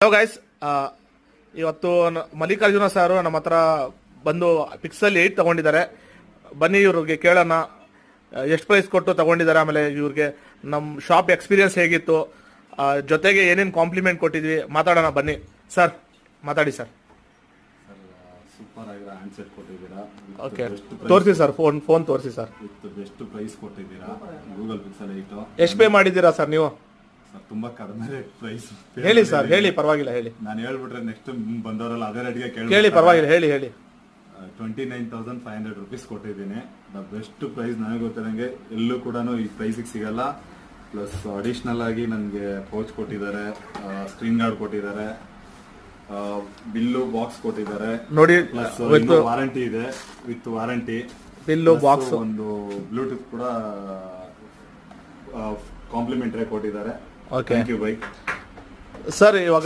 Hello guys, ಇವತ್ತು ಮಲ್ಲಿಕಾರ್ಜುನ ಸಾರು ನಮ್ಮ ಹತ್ರ ಬಂದು ಪಿಕ್ಸೆಲ್ 8 ತಗೊಂಡಿದ್ದಾರೆ. ಬನ್ನಿ ಇವ್ರಿಗೆ ಕೇಳೋಣ ಎಷ್ಟು ಪ್ರೈಸ್ ಕೊಟ್ಟು ತಗೊಂಡಿದ್ದಾರೆ, ಆಮೇಲೆ ಇವ್ರಿಗೆ ನಮ್ಮ ಶಾಪ್ ಎಕ್ಸ್ಪೀರಿಯನ್ಸ್ ಹೇಗಿತ್ತು, ಜೊತೆಗೆ ಏನೇನು ಕಾಂಪ್ಲಿಮೆಂಟ್ ಕೊಟ್ಟಿದ್ವಿ ಮಾತಾಡೋಣ. ಬನ್ನಿ ಸರ್, ಮಾತಾಡಿ ಸರ್. ಸೂಪರ್ ಆಗಿರೋ ಹ್ಯಾಂಡ್ಸೆಟ್ ಕೊಟ್ಟಿದ್ದೀರಾ. ಓಕೆ, ತೋರಿಸಿ ಸರ್, ಫೋನ್ ತೋರಿಸಿ ಸರ್. ಬೆಸ್ಟ್ ಪ್ರೈಸ್ ಕೊಟ್ಟಿದ್ದೀರಾ. ಗೂಗಲ್ ಪಿಕ್ಸೆಲ್ 8 ಎಷ್ಟು ಪೇ ಮಾಡಿದ್ದೀರಾ ಸರ್ ನೀವು? ಸರ್ ತುಂಬಾ ಕಡಿಮೆ ರೇಟ್ ಪ್ರೈಸ್ ಹೇಳಿ ಸರ್, ಹೇಳಿ, ಪರವಾಗಿಲ್ಲ ಹೇಳಿ. ನಾನು ಹೇಳ್ಬಿಟ್ರೆ ನೆಕ್ಸ್ಟ್ ಬಂದವರಲ್ಲ ಅದೇ ರೇಟ್ಗೆ ಕೇಳಿ, ಪರವಾಗಿಲ್ಲ ಹೇಳಿ ಹೇಳಿ. 29,500 rupees ಕೊಟ್ಟಿದ್ದೀನಿ. ದ ಬೆಸ್ಟ್ ಪ್ರೈಸ್ ನನಗೆ ಗೊತ್ತಿರಂಗೆ ಎಲ್ಲೂ ಕೂಡ ಈ ಪ್ರೈಸಿಗೆ ಸಿಗಲ್ಲ. ಪ್ಲಸ್ ಅಡಿಷನಲ್ ಆಗಿ ನನಗೆ ಪೌಚ್ ಕೊಟ್ಟಿದ್ದಾರೆ, ಸ್ಕ್ರೀನ್ ಗಾರ್ಡ್ ಕೊಟ್ಟಿದ್ದಾರೆ, ಬಿಲ್ಲು ಬಾಕ್ಸ್ ಕೊಟ್ಟಿದ್ದಾರೆ ನೋಡಿ. ಪ್ಲಸ್ ವಾರಂಟಿ ಇದೆ, ವಿತ್ ವಾರಂಟಿ ಬಿಲ್ಲು ಬಾಕ್ಸ್, ಒಂದು ಬ್ಲೂಟೂತ್ ಕೂಡ ಕಾಂಪ್ಲಿಮೆಂಟರಿ ಕೊಟ್ಟಿದ್ದಾರೆ. Okay thank you bye sir. ಇವಾಗ